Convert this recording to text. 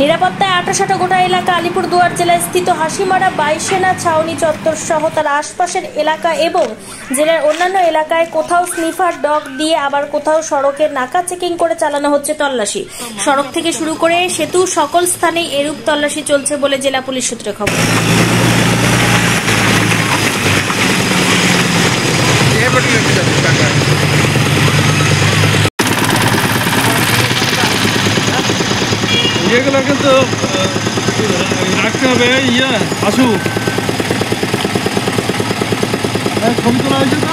নিরাপত্তায় আঁটাসাঁটা গোটা এলাকা। আলিপুরদুয়ার জেলায় স্থিত হাসিমারা বায়ুসেনা ছাউনি চত্বর সহ তার আশপাশের এলাকা এবং জেলার অন্যান্য এলাকায় কোথাও স্নিফার ডগ দিয়ে আবার কোথাও সড়কের নাকা চেকিং করে চালানো হচ্ছে তল্লাশি। সড়ক থেকে শুরু করে সেতু সকল স্থানেই এরূপ তল্লাশি চলছে বলে জেলা পুলিশ সূত্রে খবর। এগুলো কিন্তু রাখতে হবে। আসুক ছবি তোলা হয়েছে তো।